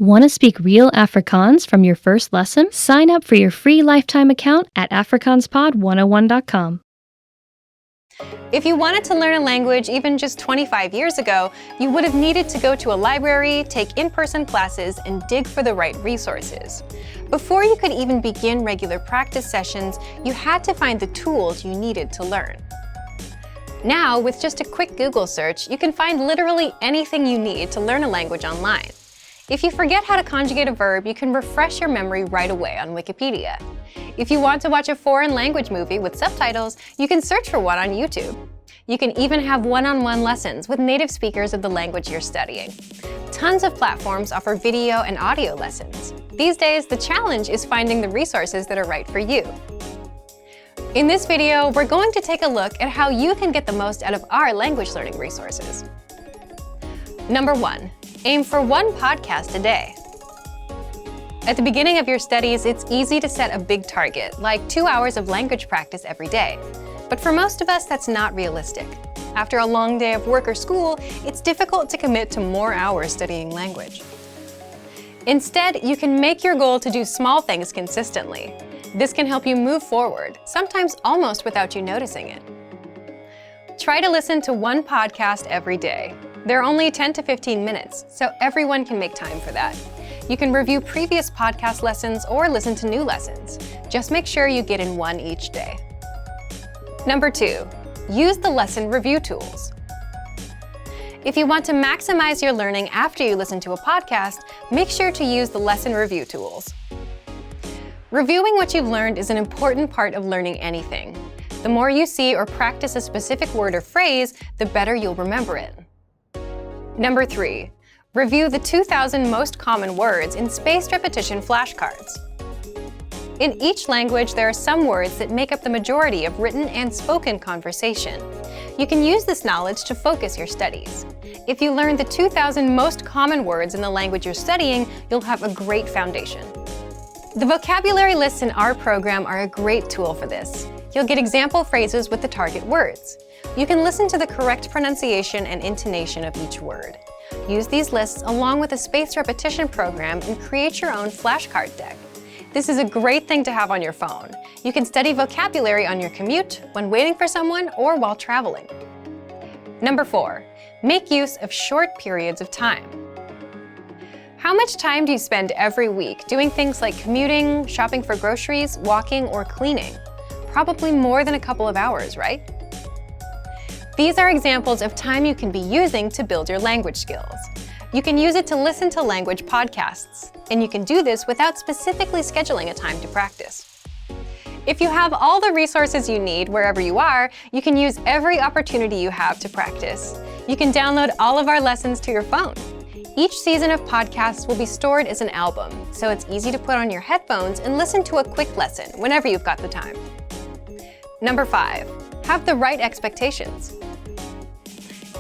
Want to speak real Afrikaans from your first lesson? Sign up for your free lifetime account at afrikaanspod101.com. If you wanted to learn a language even just 25 years ago, you would have needed to go to a library, take in-person classes, and dig for the right resources. Before you could even begin regular practice sessions, you had to find the tools you needed to learn. Now, with just a quick Google search, you can find literally anything you need to learn a language online. If you forget how to conjugate a verb, you can refresh your memory right away on Wikipedia. If you want to watch a foreign language movie with subtitles, you can search for one on YouTube. You can even have one-on-one lessons with native speakers of the language you're studying. Tons of platforms offer video and audio lessons. These days, the challenge is finding the resources that are right for you. In this video, we're going to take a look at how you can get the most out of our language learning resources. Number 1. Aim for one podcast a day. At the beginning of your studies, it's easy to set a big target, like 2 hours of language practice every day. But for most of us, that's not realistic. After a long day of work or school, it's difficult to commit to more hours studying language. Instead, you can make your goal to do small things consistently. This can help you move forward, sometimes almost without you noticing it. Try to listen to one podcast every day. They're only 10 to 15 minutes, so everyone can make time for that. You can review previous podcast lessons or listen to new lessons. Just make sure you get in one each day. Number 2, use the lesson review tools. If you want to maximize your learning after you listen to a podcast, make sure to use the lesson review tools. Reviewing what you've learned is an important part of learning anything. The more you see or practice a specific word or phrase, the better you'll remember it. Number 3, review the 2,000 most common words in spaced repetition flashcards. In each language, there are some words that make up the majority of written and spoken conversation. You can use this knowledge to focus your studies. If you learn the 2,000 most common words in the language you're studying, you'll have a great foundation. The vocabulary lists in our program are a great tool for this. You'll get example phrases with the target words. You can listen to the correct pronunciation and intonation of each word. Use these lists along with a spaced repetition program and create your own flashcard deck. This is a great thing to have on your phone. You can study vocabulary on your commute, when waiting for someone, or while traveling. Number 4, make use of short periods of time. How much time do you spend every week doing things like commuting, shopping for groceries, walking, or cleaning? Probably more than a couple of hours, right? These are examples of time you can be using to build your language skills. You can use it to listen to language podcasts, and you can do this without specifically scheduling a time to practice. If you have all the resources you need wherever you are, you can use every opportunity you have to practice. You can download all of our lessons to your phone. Each season of podcasts will be stored as an album, so it's easy to put on your headphones and listen to a quick lesson whenever you've got the time. Number 5, have the right expectations.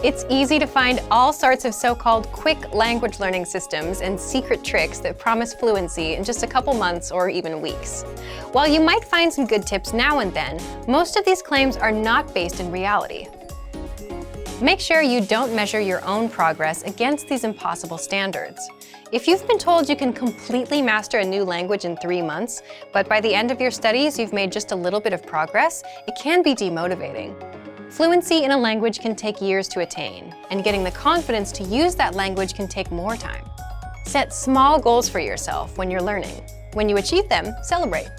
It's easy to find all sorts of so-called quick language learning systems and secret tricks that promise fluency in just a couple months or even weeks. While you might find some good tips now and then, most of these claims are not based in reality. Make sure you don't measure your own progress against these impossible standards. If you've been told you can completely master a new language in 3 months, but by the end of your studies you've made just a little bit of progress, it can be demotivating. Fluency in a language can take years to attain, and getting the confidence to use that language can take more time. Set small goals for yourself when you're learning. When you achieve them, celebrate.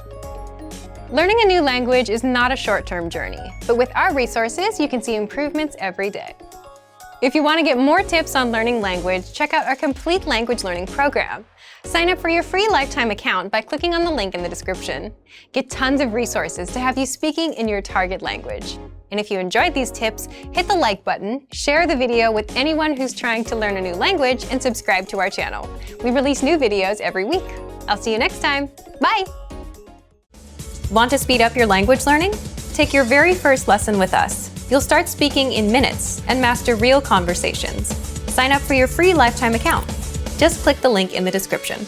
Learning a new language is not a short-term journey, but with our resources, you can see improvements every day. If you want to get more tips on learning language, check out our complete language learning program. Sign up for your free lifetime account by clicking on the link in the description. Get tons of resources to have you speaking in your target language. And if you enjoyed these tips, hit the like button, share the video with anyone who's trying to learn a new language, and subscribe to our channel. We release new videos every week. I'll see you next time. Bye! Want to speed up your language learning? Take your very first lesson with us. You'll start speaking in minutes and master real conversations. Sign up for your free lifetime account. Just click the link in the description.